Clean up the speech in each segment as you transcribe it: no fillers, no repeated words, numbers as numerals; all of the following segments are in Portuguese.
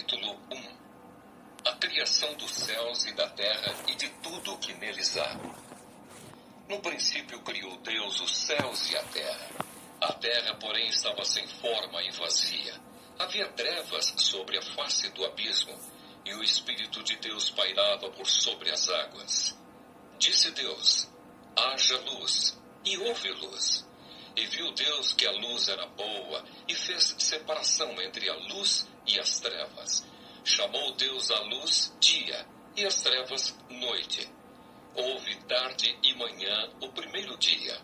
Capítulo 1. A criação dos céus e da terra e de tudo o que neles há. No princípio criou Deus os céus e a terra. A terra, porém, estava sem forma e vazia. Havia trevas sobre a face do abismo, e o Espírito de Deus pairava por sobre as águas. Disse Deus: haja luz, e houve luz. E viu Deus que a luz era boa, e fez separação entre a luz e as trevas. Chamou Deus a luz dia, e as trevas noite. Houve tarde e manhã o primeiro dia.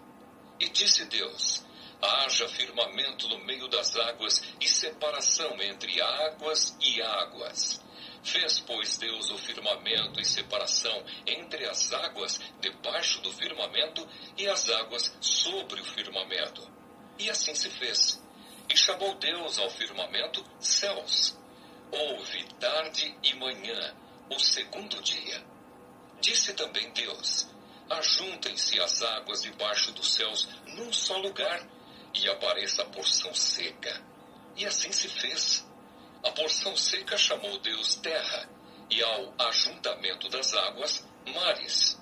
E disse Deus: haja firmamento no meio das águas, e separação entre águas e águas. Fez, pois, Deus o firmamento e separação entre as águas debaixo do firmamento e as águas sobre o firmamento. E assim se fez. E chamou Deus ao firmamento céus. Houve tarde e manhã, o segundo dia. Disse também Deus: ajuntem-se as águas debaixo dos céus num só lugar, e apareça a porção seca. E assim se fez. A porção seca chamou Deus terra, e ao ajuntamento das águas, mares.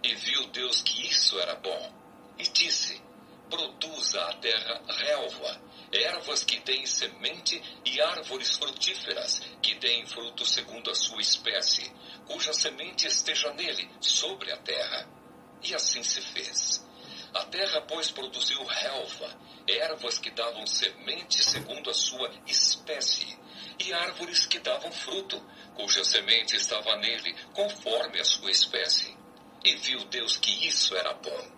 E viu Deus que isso era bom. E disse: produza a terra relva, ervas que deem semente e árvores frutíferas, que deem fruto segundo a sua espécie, cuja semente esteja nele, sobre a terra. E assim se fez. A terra, pois, produziu relva, ervas que davam semente segundo a sua espécie, e árvores que davam fruto, cuja semente estava nele, conforme a sua espécie. E viu Deus que isso era bom.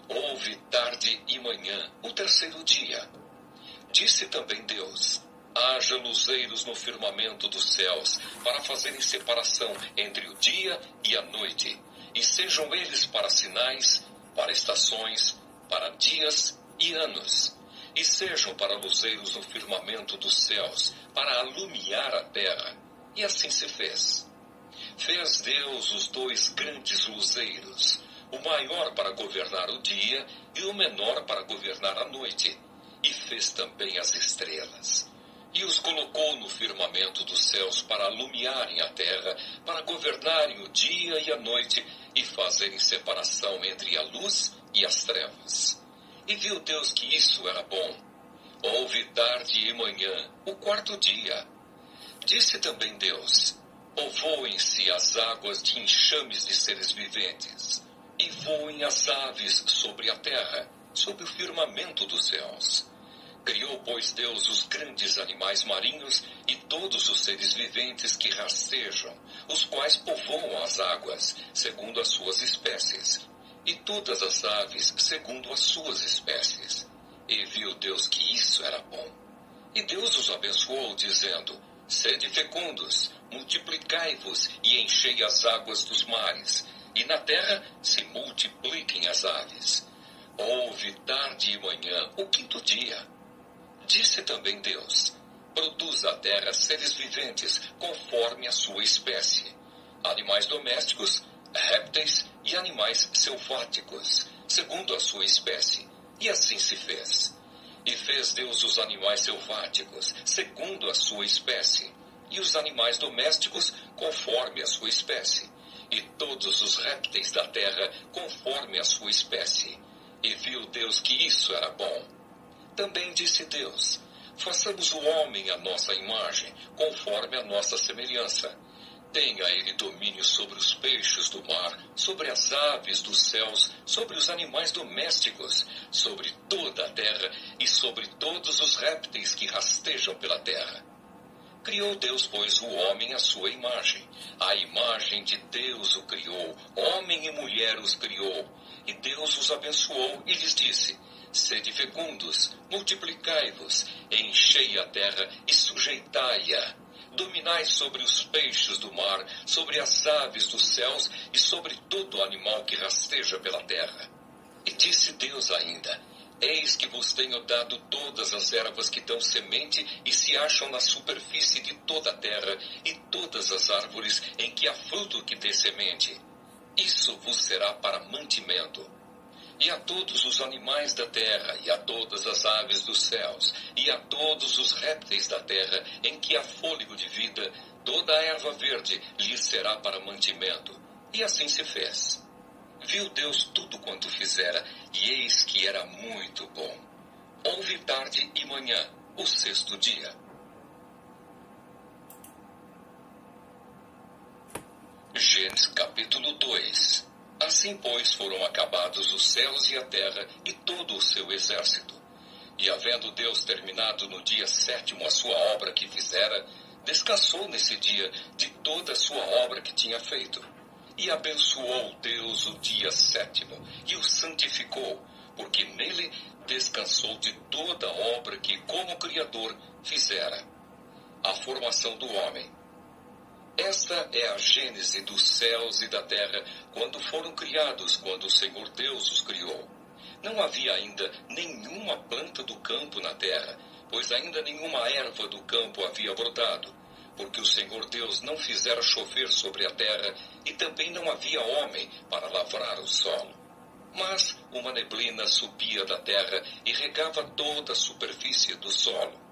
Houve tarde e manhã, o terceiro dia. Disse também Deus: haja luzeiros no firmamento dos céus, para fazerem separação entre o dia e a noite, e sejam eles para sinais, para estações, para dias e anos, e sejam para luzeiros no firmamento dos céus, para alumiar a terra. E assim se fez. Fez Deus os dois grandes luzeiros, o maior para governar o dia e o menor para governar a noite, e fez também as estrelas. E os colocou no firmamento dos céus para alumiarem a terra, para governarem o dia e a noite, e fazerem separação entre a luz e as trevas. E viu Deus que isso era bom. Houve tarde e manhã, o quarto dia. Disse também Deus: povoem-se as águas de enxames de seres viventes, e voem as aves sobre a terra, sob o firmamento dos céus. Criou, pois, Deus os grandes animais marinhos e todos os seres viventes que rastejam, os quais povoam as águas, segundo as suas espécies, e todas as aves, segundo as suas espécies. E viu Deus que isso era bom. E Deus os abençoou, dizendo: sede fecundos, multiplicai-vos e enchei as águas dos mares, e na terra se multipliquem as aves. Houve tarde e manhã, o quinto dia. Disse também Deus: produza a terra seres viventes, conforme a sua espécie, animais domésticos, répteis e animais selváticos, segundo a sua espécie. E assim se fez. E fez Deus os animais selváticos, segundo a sua espécie, e os animais domésticos, conforme a sua espécie, e todos os répteis da terra, conforme a sua espécie. E viu Deus que isso era bom. Também disse Deus: façamos o homem à nossa imagem, conforme a nossa semelhança. Tenha ele domínio sobre os peixes do mar, sobre as aves dos céus, sobre os animais domésticos, sobre toda a terra e sobre todos os répteis que rastejam pela terra. Criou Deus, pois, o homem à sua imagem. A imagem de Deus o criou, homem e mulher os criou. E Deus os abençoou e lhes disse: sede fecundos, multiplicai-vos, enchei a terra e sujeitai-a. Dominai sobre os peixes do mar, sobre as aves dos céus e sobre todo animal que rasteja pela terra. E disse Deus ainda: eis que vos tenho dado todas as ervas que dão semente e se acham na superfície de toda a terra, e todas as árvores em que há fruto que dê semente. Isso vos será para mantimento. E a todos os animais da terra, e a todas as aves dos céus, e a todos os répteis da terra, em que há fôlego de vida, toda a erva verde lhes será para mantimento. E assim se fez. Viu Deus tudo quanto fizera, e eis que era muito bom. Houve tarde e manhã, o sexto dia. Gênesis capítulo 2. Assim, pois, foram acabados os céus e a terra e todo o seu exército. E havendo Deus terminado no dia sétimo a sua obra que fizera, descansou nesse dia de toda a sua obra que tinha feito. E abençoou Deus o dia sétimo e o santificou, porque nele descansou de toda a obra que, como Criador, fizera. A formação do homem. Esta é a gênese dos céus e da terra, quando foram criados, quando o Senhor Deus os criou. Não havia ainda nenhuma planta do campo na terra, pois ainda nenhuma erva do campo havia brotado, porque o Senhor Deus não fizera chover sobre a terra, e também não havia homem para lavrar o solo. Mas uma neblina subia da terra e regava toda a superfície do solo.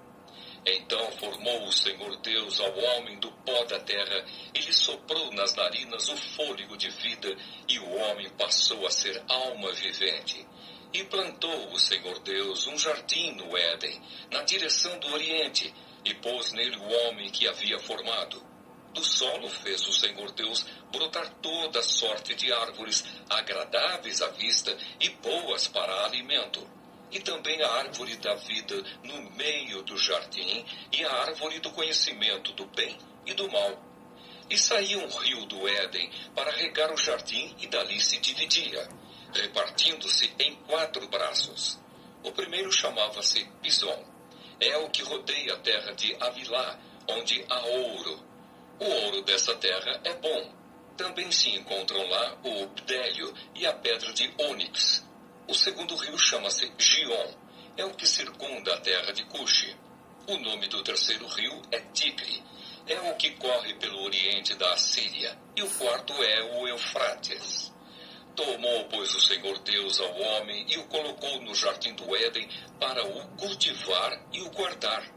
Então formou o Senhor Deus ao homem do pó da terra, e lhe soprou nas narinas o fôlego de vida, e o homem passou a ser alma vivente. E plantou o Senhor Deus um jardim no Éden, na direção do Oriente, e pôs nele o homem que havia formado. Do solo fez o Senhor Deus brotar toda sorte de árvores, agradáveis à vista e boas para alimento. E também a árvore da vida no meio do jardim, e a árvore do conhecimento do bem e do mal. E saía um rio do Éden para regar o jardim, e dali se dividia, repartindo-se em 4 braços. O primeiro chamava-se Pison. É o que rodeia a terra de Avilá, onde há ouro. O ouro dessa terra é bom. Também se encontram lá o bdélio e a pedra de ônix. O segundo rio chama-se Gion, é o que circunda a terra de Cuxi. O nome do terceiro rio é Tigre, é o que corre pelo oriente da Assíria. E o quarto é o Eufrates. Tomou, pois, o Senhor Deus ao homem e o colocou no jardim do Éden para o cultivar e o guardar.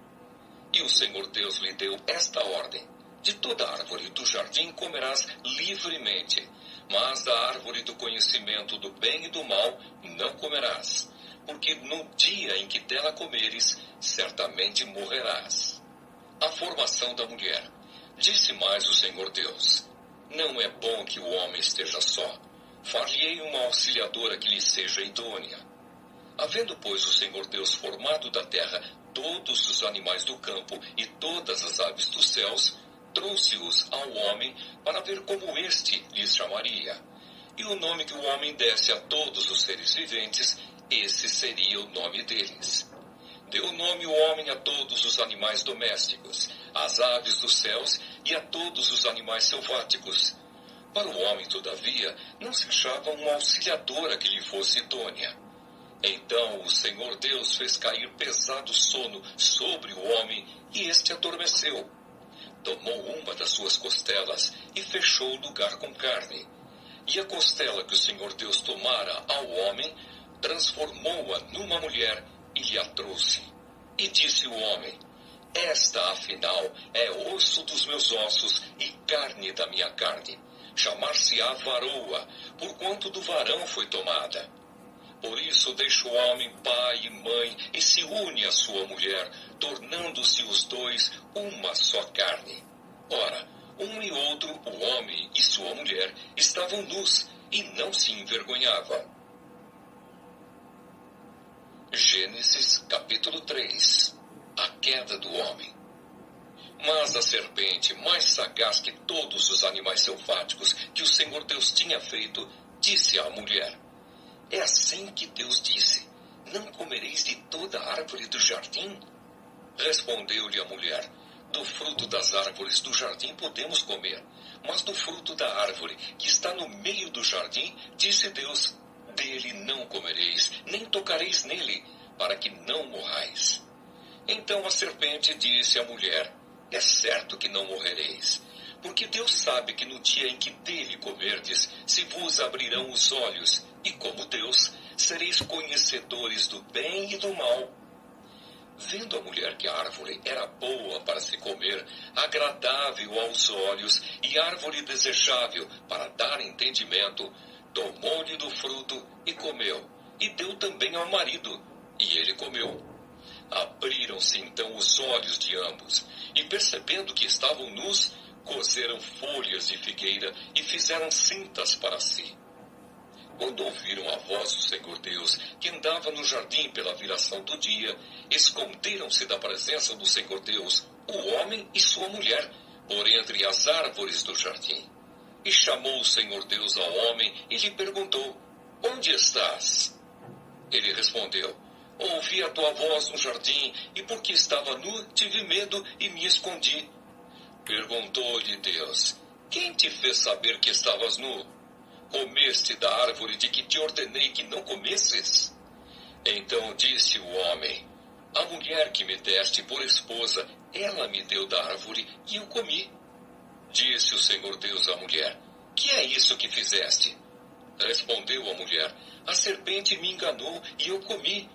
E o Senhor Deus lhe deu esta ordem: de toda árvore do jardim comerás livremente, mas da árvore do conhecimento do bem e do mal não comerás, porque no dia em que dela comeres, certamente morrerás. A formação da mulher. Disse mais o Senhor Deus: não é bom que o homem esteja só. Far-lhe-ei uma auxiliadora que lhe seja idônea. Havendo, pois, o Senhor Deus formado da terra todos os animais do campo e todas as aves dos céus, trouxe-os ao homem para ver como este lhes chamaria. E o nome que o homem desse a todos os seres viventes, esse seria o nome deles. Deu nome o homem a todos os animais domésticos, às aves dos céus e a todos os animais selváticos. Para o homem, todavia, não se achava uma auxiliadora que lhe fosse idônea. Então o Senhor Deus fez cair pesado sono sobre o homem, e este adormeceu. Tomou uma das suas costelas e fechou o lugar com carne. E a costela que o Senhor Deus tomara ao homem, transformou-a numa mulher e lhe a trouxe. E disse o homem: esta, afinal, é osso dos meus ossos e carne da minha carne. Chamar-se-á varoa, porquanto do varão foi tomada. Por isso deixa o homem pai e mãe e se une à sua mulher, tornando-se os dois uma só carne. Ora, um e outro, o homem e sua mulher, estavam nus e não se envergonhavam. Gênesis capítulo 3. A queda do homem. Mas a serpente, mais sagaz que todos os animais selváticos que o Senhor Deus tinha feito, disse à mulher: é assim que Deus disse: não comereis de toda a árvore do jardim? Respondeu-lhe a mulher: do fruto das árvores do jardim podemos comer, mas do fruto da árvore que está no meio do jardim, disse Deus: dele não comereis, nem tocareis nele, para que não morrais. Então a serpente disse à mulher: é certo que não morrereis, porque Deus sabe que no dia em que dele comerdes, se vos abrirão os olhos, e como Deus, sereis conhecedores do bem e do mal. Vendo a mulher que a árvore era boa para se comer, agradável aos olhos e árvore desejável para dar entendimento, tomou-lhe do fruto e comeu, e deu também ao marido, e ele comeu. Abriram-se então os olhos de ambos, e percebendo que estavam nus, coseram folhas de figueira e fizeram cintas para si. Quando ouviram a voz do Senhor Deus, que andava no jardim pela viração do dia, esconderam-se da presença do Senhor Deus, o homem e sua mulher, por entre as árvores do jardim. E chamou o Senhor Deus ao homem e lhe perguntou: Onde estás? Ele respondeu: Ouvi a tua voz no jardim, e porque estava nu, tive medo e me escondi. Perguntou-lhe Deus: Quem te fez saber que estavas nu? Comeste da árvore de que te ordenei que não comesses? Então disse o homem: A mulher que me deste por esposa, ela me deu da árvore e eu comi. Disse o Senhor Deus à mulher: Que é isso que fizeste? Respondeu a mulher: A serpente me enganou e eu comi.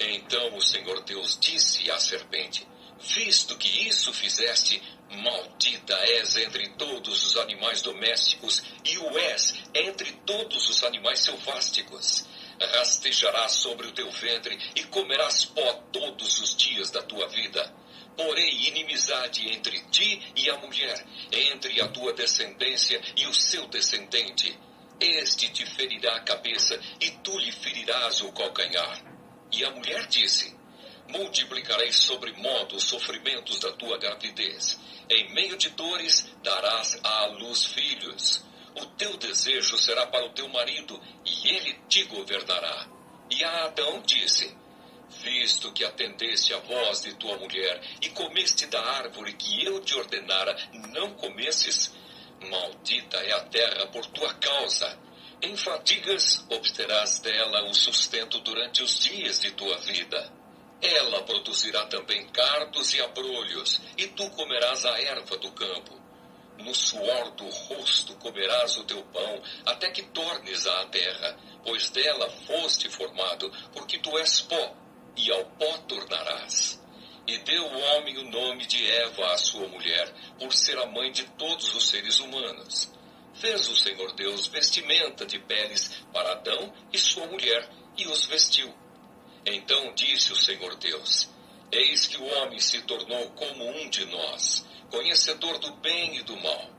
Então o Senhor Deus disse à serpente: Visto que isso fizeste, maldita és entre todos os animais domésticos e o és entre todos os animais selvásticos. Rastejarás sobre o teu ventre e comerás pó todos os dias da tua vida. Porém, inimizade entre ti e a mulher, entre a tua descendência e o seu descendente. Este te ferirá a cabeça e tu lhe ferirás o calcanhar. E a mulher disse: Multiplicarei sobremodo os sofrimentos da tua gravidez. Em meio de dores darás à luz filhos. O teu desejo será para o teu marido, e ele te governará. E a Adão disse: Visto que atendeste à voz de tua mulher, e comeste da árvore que eu te ordenara não comesses, maldita é a terra por tua causa. Em fadigas obterás dela o sustento durante os dias de tua vida. Ela produzirá também cardos e abrolhos, e tu comerás a erva do campo. No suor do rosto comerás o teu pão, até que tornes à terra, pois dela foste formado, porque tu és pó, e ao pó tornarás. E deu o homem o nome de Eva à sua mulher, por ser a mãe de todos os seres humanos. Fez o Senhor Deus vestimenta de peles para Adão e sua mulher, e os vestiu. Então disse o Senhor Deus: Eis que o homem se tornou como um de nós, conhecedor do bem e do mal.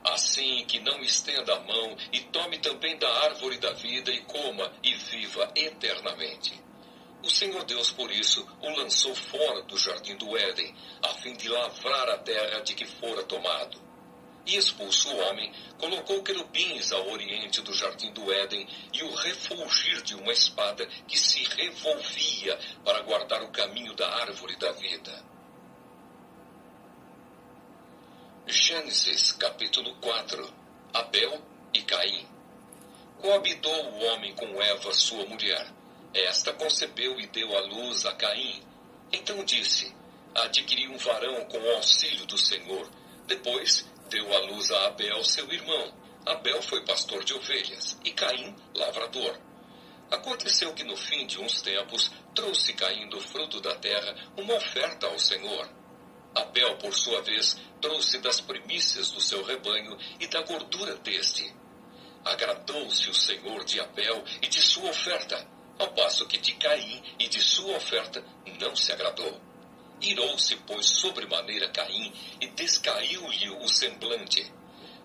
Assim que não estenda a mão e tome também da árvore da vida e coma e viva eternamente. O Senhor Deus, por isso, o lançou fora do jardim do Éden, a fim de lavrar a terra de que fora tomado. E expulso o homem, colocou querubins ao oriente do jardim do Éden e o refulgir de uma espada que se revolvia para guardar o caminho da árvore da vida. Gênesis capítulo 4. Abel e Caim. Coabitou o homem com Eva, sua mulher. Esta concebeu e deu à luz a Caim. Então disse: Adquiri um varão com o auxílio do Senhor. Depois deu à luz a Abel, seu irmão. Abel foi pastor de ovelhas, e Caim, lavrador. Aconteceu que no fim de uns tempos, trouxe Caim do fruto da terra uma oferta ao Senhor. Abel, por sua vez, trouxe das primícias do seu rebanho e da gordura deste. Agradou-se o Senhor de Abel e de sua oferta, ao passo que de Caim e de sua oferta não se agradou. Irou-se, pois, sobremaneira Caim, e descaiu-lhe o semblante.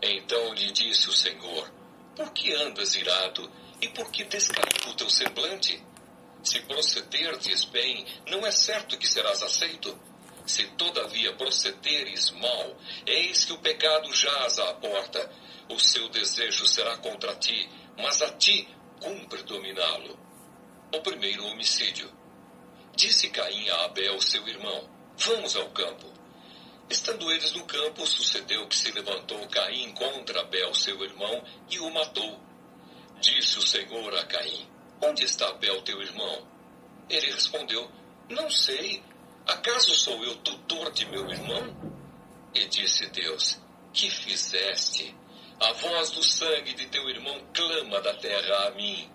Então lhe disse o Senhor: Por que andas irado, e por que descaiu o teu semblante? Se procederdes bem, não é certo que serás aceito. Se todavia procederes mal, eis que o pecado jaz à porta. O seu desejo será contra ti, mas a ti cumpre dominá-lo. O primeiro homicídio. Disse Caim a Abel, seu irmão: Vamos ao campo. Estando eles no campo, sucedeu que se levantou Caim contra Abel, seu irmão, e o matou. Disse o Senhor a Caim: Onde está Abel, teu irmão? Ele respondeu: Não sei. Acaso sou eu tutor de meu irmão? E disse Deus: Que fizeste? A voz do sangue de teu irmão clama da terra a mim.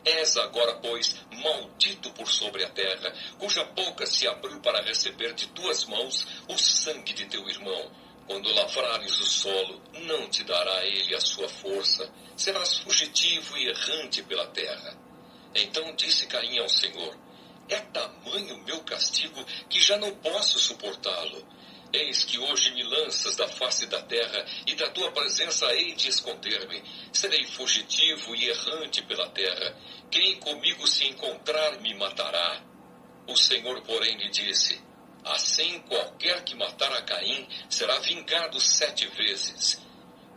És agora, pois, maldito por sobre a terra, cuja boca se abriu para receber de tuas mãos o sangue de teu irmão. Quando lavrares o solo, não te dará ele a sua força, serás fugitivo e errante pela terra. Então disse Caim ao Senhor: é tamanho o meu castigo que já não posso suportá-lo. Eis que hoje me lanças da face da terra, e da tua presença hei de esconder-me. Serei fugitivo e errante pela terra. Quem comigo se encontrar me matará. O Senhor, porém, lhe disse: assim qualquer que matar a Caim será vingado 7 vezes.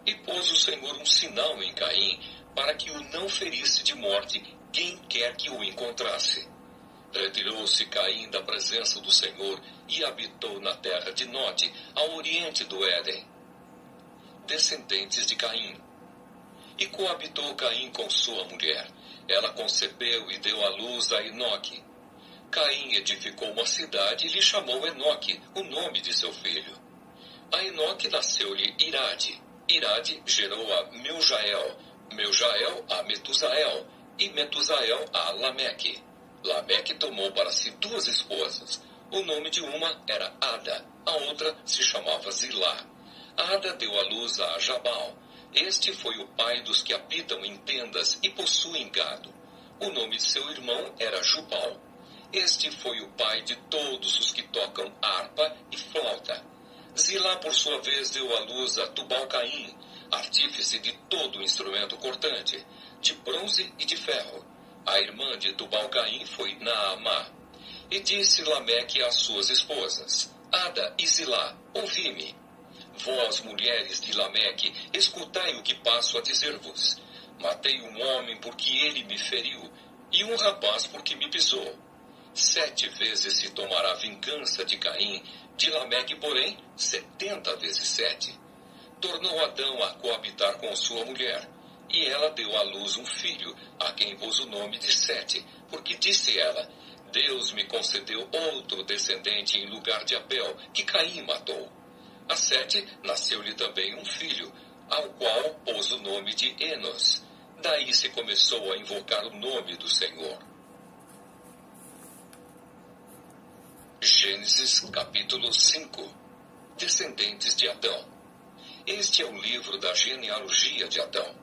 E pôs o Senhor um sinal em Caim, para que o não ferisse de morte quem quer que o encontrasse. Retirou-se Caim da presença do Senhor e habitou na terra de Nod, ao oriente do Éden. Descendentes de Caim. E coabitou Caim com sua mulher. Ela concebeu e deu à luz a Enoque. Caim edificou uma cidade e lhe chamou Enoque, o nome de seu filho. A Enoque nasceu-lhe Irade. Irade gerou a Meujael, Meujael a Metusael, e Metusael a Lameque. Lameque tomou para si 2 esposas. O nome de uma era Ada, a outra se chamava Zilá. Ada deu à luz a Jabal. Este foi o pai dos que habitam em tendas e possuem gado. O nome de seu irmão era Jubal. Este foi o pai de todos os que tocam harpa e flauta. Zilá, por sua vez, deu à luz a Tubal-Caim, artífice de todo instrumento cortante, de bronze e de ferro. A irmã de Tubal-Caim foi Naamá. E disse Lameque às suas esposas: Ada e Zilá, ouvi-me. Vós, mulheres de Lameque, escutai o que passo a dizer-vos. Matei um homem porque ele me feriu, e um rapaz porque me pisou. 7 vezes se tomará vingança de Caim, de Lameque, porém, 70 vezes 7. Tornou Adão a coabitar com sua mulher, e ela deu à luz um filho, a quem pôs o nome de Sete, porque disse ela: Deus me concedeu outro descendente em lugar de Abel, que Caim matou. A Sete nasceu-lhe também um filho, ao qual pôs o nome de Enos. Daí se começou a invocar o nome do Senhor. Gênesis capítulo 5. Descendentes de Adão. Este é o livro da genealogia de Adão.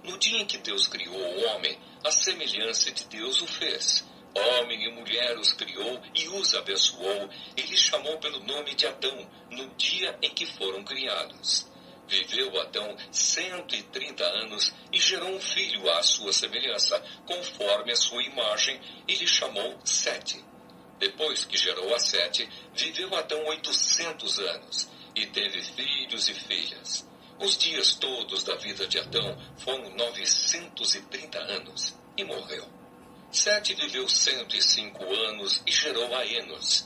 No dia em que Deus criou o homem, a semelhança de Deus o fez. Homem e mulher os criou e os abençoou, e lhes chamou pelo nome de Adão, no dia em que foram criados. Viveu Adão 130 anos e gerou um filho à sua semelhança, conforme a sua imagem, e lhe chamou Sete. Depois que gerou a Sete, viveu Adão 800 anos, e teve filhos e filhas. Os dias todos da vida de Adão foram 930 anos, e morreu. Sete viveu 105 anos e gerou a Enos.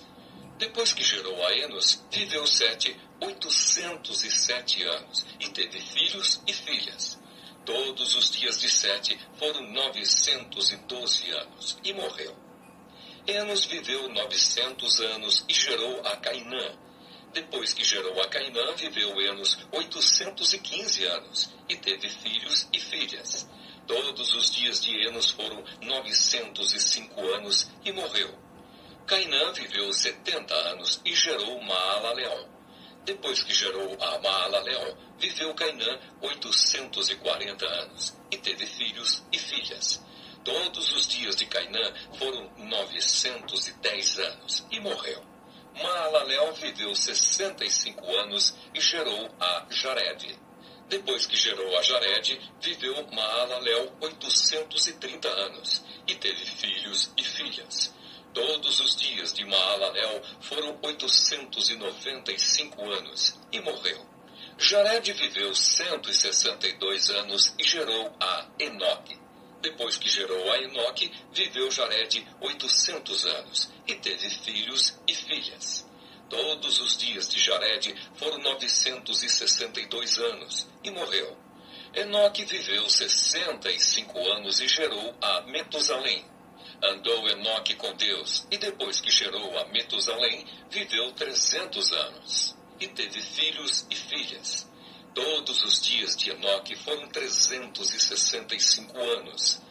Depois que gerou a Enos, viveu Sete 807 anos, e teve filhos e filhas. Todos os dias de Sete foram 912 anos, e morreu. Enos viveu 900 anos e gerou a Cainã. Depois que gerou a Cainã, viveu Enos 815 anos, e teve filhos e filhas. Todos os dias de Enos foram 905 anos, e morreu. Cainã viveu 70 anos e gerou Maalalel. Depois que gerou a Maalalel, viveu Cainã 840 anos, e teve filhos e filhas. Todos os dias de Cainã foram 910 anos, e morreu. Maalalel viveu 65 anos e gerou a Jared. Depois que gerou a Jared, viveu Maalalel 830 anos, e teve filhos e filhas. Todos os dias de Maalalel foram 895 anos, e morreu. Jared viveu 162 anos e gerou a Enoque. Depois que gerou a Enoque, viveu Jared 800 anos, e teve filhos e filhas. Todos os dias de Jared foram 962 anos, e morreu. Enoque viveu 65 anos e gerou a Metusalém. Andou Enoque com Deus, e depois que gerou a Metusalém, viveu 300 anos, e teve filhos e filhas. Todos os dias de Enoque foram 365 anos.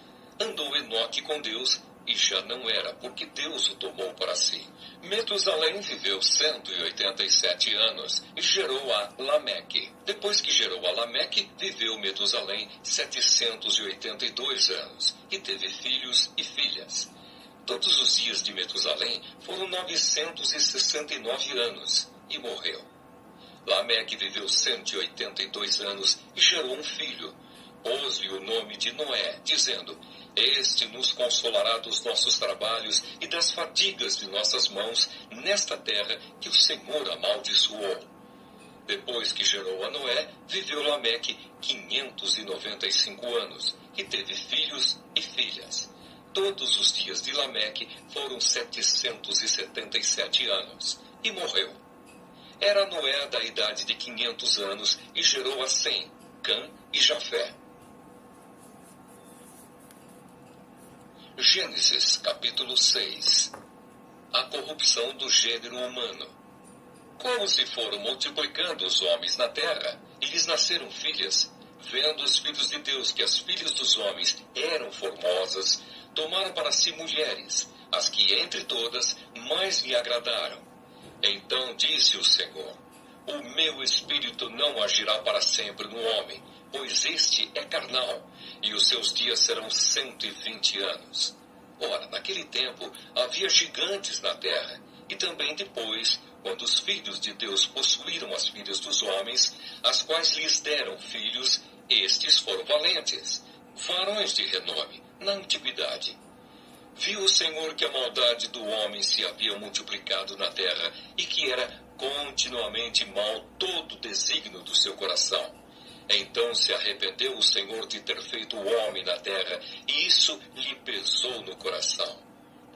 Andou Enoque com Deus, e já não era, porque Deus o tomou para si. Metusalém viveu 187 anos e gerou a Lameque. Depois que gerou a Lameque, viveu Metusalém 782 anos e teve filhos e filhas. Todos os dias de Metusalém foram 969 anos e morreu. Lameque viveu 182 anos e gerou um filho. Pôs-lhe o nome de Noé, dizendo: Este nos consolará dos nossos trabalhos e das fadigas de nossas mãos nesta terra que o Senhor amaldiçoou. Depois que gerou a Noé, viveu Lameque 595 anos e teve filhos e filhas. Todos os dias de Lameque foram 777 anos e morreu. Era Noé da idade de 500 anos e gerou a Sem, Cã e Jafé. Gênesis, capítulo 6. A corrupção do gênero humano. Como se foram multiplicando os homens na terra, e lhes nasceram filhas, vendo os filhos de Deus que as filhas dos homens eram formosas, tomaram para si mulheres, as que entre todas mais lhe agradaram. Então disse o Senhor: O meu espírito não agirá para sempre no homem, pois este é carnal, e os seus dias serão 120 anos. Ora, naquele tempo havia gigantes na terra, e também depois, quando os filhos de Deus possuíram as filhas dos homens, as quais lhes deram filhos, estes foram valentes, varões de renome, na antiguidade. Viu o Senhor que a maldade do homem se havia multiplicado na terra, e que era continuamente mau todo o desígnio do seu coração. Então se arrependeu o Senhor de ter feito o homem na terra, e isso lhe pesou no coração.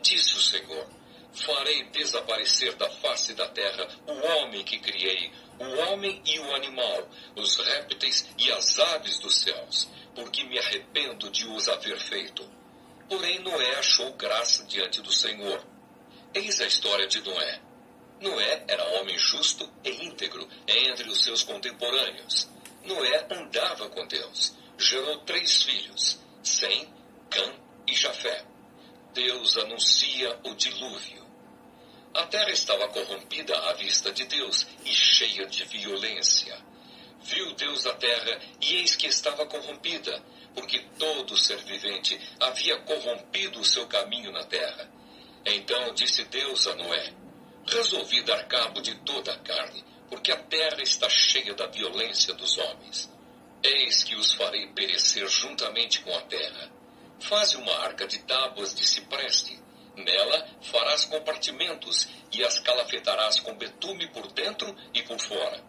Disse o Senhor: Farei desaparecer da face da terra o homem que criei, o homem e o animal, os répteis e as aves dos céus, porque me arrependo de os haver feito. Porém Noé achou graça diante do Senhor. Eis a história de Noé. Noé era homem justo e íntegro entre os seus contemporâneos. Noé andava com Deus. Gerou 3 filhos, Sem, Cã e Jafé. Deus anuncia o dilúvio. A terra estava corrompida à vista de Deus e cheia de violência. Viu Deus a terra, e eis que estava corrompida, porque todo ser vivente havia corrompido o seu caminho na terra. Então disse Deus a Noé: Resolvi dar cabo de toda a carne, porque a terra está cheia da violência dos homens. Eis que os farei perecer juntamente com a terra. Faze uma arca de tábuas de cipreste. Nela farás compartimentos e as calafetarás com betume por dentro e por fora.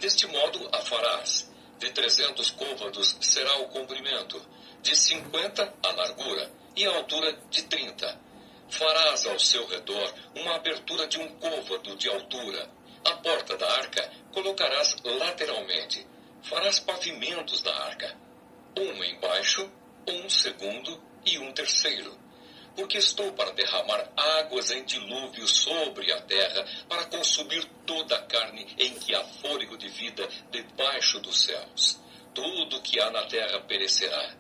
Deste modo a farás. De 300 côvados será o comprimento, de 50 a largura e a altura de 30. Farás ao seu redor uma abertura de 1 côvado de altura. A porta da arca colocarás lateralmente. Farás pavimentos na arca, um embaixo, um segundo e um terceiro. Porque estou para derramar águas em dilúvio sobre a terra, para consumir toda a carne em que há fôlego de vida debaixo dos céus. Tudo que há na terra perecerá.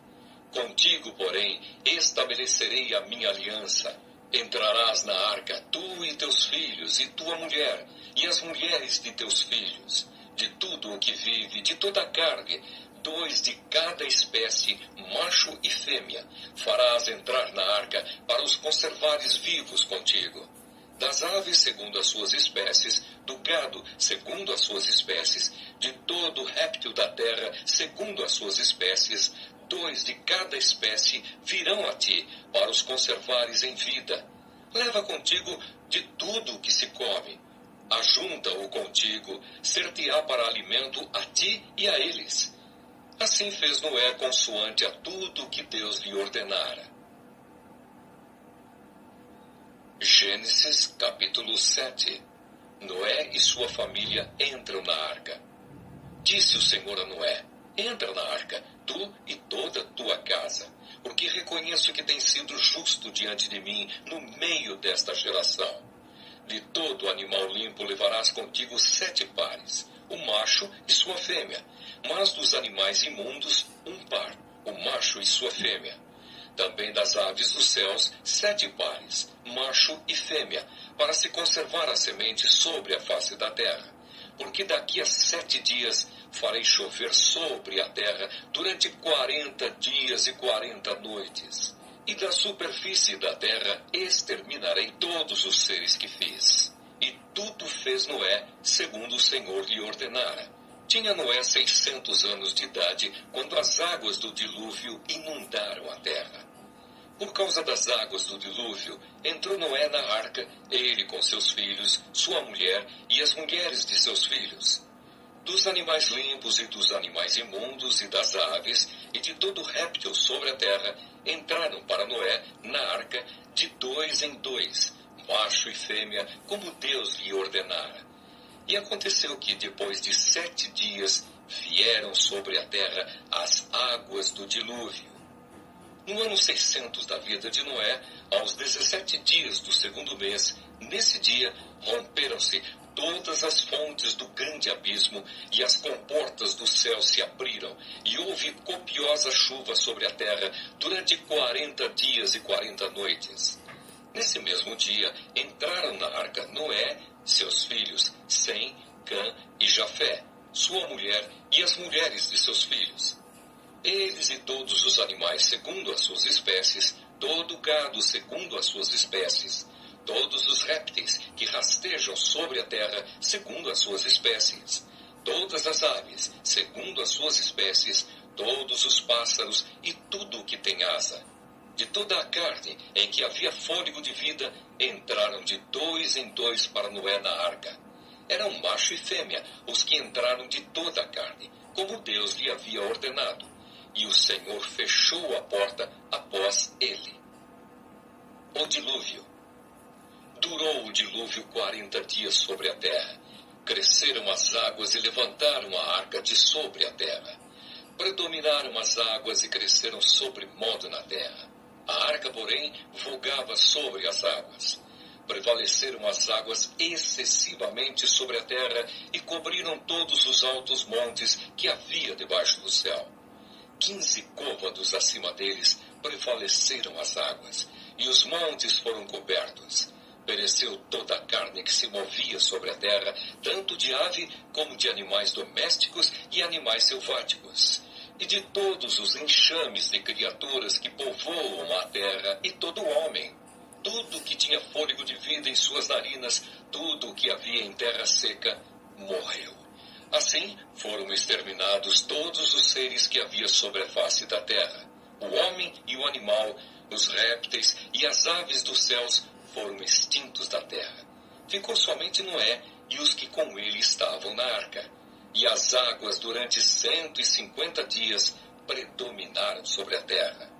Contigo, porém, estabelecerei a minha aliança. Entrarás na arca, tu e teus filhos, e tua mulher, e as mulheres de teus filhos. De tudo o que vive, de toda a carne, 2 de cada espécie, macho e fêmea, farás entrar na arca para os conservares vivos contigo. Das aves segundo as suas espécies, do gado segundo as suas espécies, de todo réptil da terra segundo as suas espécies, 2 de cada espécie virão a ti para os conservares em vida. Leva contigo de tudo o que se come. Ajunta-o contigo, ser-te-á para alimento a ti e a eles. Assim fez Noé consoante a tudo que Deus lhe ordenara. Gênesis capítulo 7. Noé e sua família entram na arca. Disse o Senhor a Noé: Entra na arca, tu e toda a tua casa, porque reconheço que tens sido justo diante de mim no meio desta geração. De todo animal limpo levarás contigo 7 pares, o macho e sua fêmea, mas dos animais imundos, 1 par, o macho e sua fêmea. Também das aves dos céus, 7 pares, macho e fêmea, para se conservar a semente sobre a face da terra. Porque daqui a 7 dias farei chover sobre a terra durante 40 dias e 40 noites. E da superfície da terra exterminarei todos os seres que fiz. E tudo fez Noé, segundo o Senhor lhe ordenara. Tinha Noé 600 anos de idade, quando as águas do dilúvio inundaram a terra. Por causa das águas do dilúvio, entrou Noé na arca, ele com seus filhos, sua mulher e as mulheres de seus filhos. Dos animais limpos e dos animais imundos e das aves e de todo réptil sobre a terra, entraram para Noé na arca de 2 em 2, macho e fêmea, como Deus lhe ordenara. E aconteceu que, depois de 7 dias, vieram sobre a terra as águas do dilúvio. No ano 600 da vida de Noé, aos 17 dias do 2º mês, nesse dia, romperam-se todas as fontes do grande abismo e as comportas do céu se abriram, e houve copiosa chuva sobre a terra durante 40 dias e 40 noites. Nesse mesmo dia, entraram na arca Noé, seus filhos, Sem, Cã e Jafé, sua mulher e as mulheres de seus filhos. Eles e todos os animais segundo as suas espécies, todo o gado segundo as suas espécies, todos os répteis que rastejam sobre a terra segundo as suas espécies, todas as aves segundo as suas espécies, todos os pássaros e tudo o que tem asa. De toda a carne em que havia fôlego de vida, entraram de 2 em 2 para Noé na arca. Eram macho e fêmea os que entraram de toda a carne, como Deus lhe havia ordenado. E o Senhor fechou a porta após ele. O dilúvio. Durou o dilúvio 40 dias sobre a terra. Cresceram as águas e levantaram a arca de sobre a terra. Predominaram as águas e cresceram sobremodo na terra. A arca, porém, vogava sobre as águas. Prevaleceram as águas excessivamente sobre a terra e cobriram todos os altos montes que havia debaixo do céu. 15 côvados acima deles prevaleceram as águas, e os montes foram cobertos. Pereceu toda a carne que se movia sobre a terra, tanto de ave como de animais domésticos e animais selváticos, e de todos os enxames de criaturas que povoam a terra, e todo homem. Tudo que tinha fôlego de vida em suas narinas, tudo o que havia em terra seca, morreu. Assim foram exterminados todos os seres que havia sobre a face da terra. O homem e o animal, os répteis e as aves dos céus foram extintos da terra. Ficou somente Noé e os que com ele estavam na arca. E as águas durante 150 dias predominaram sobre a terra.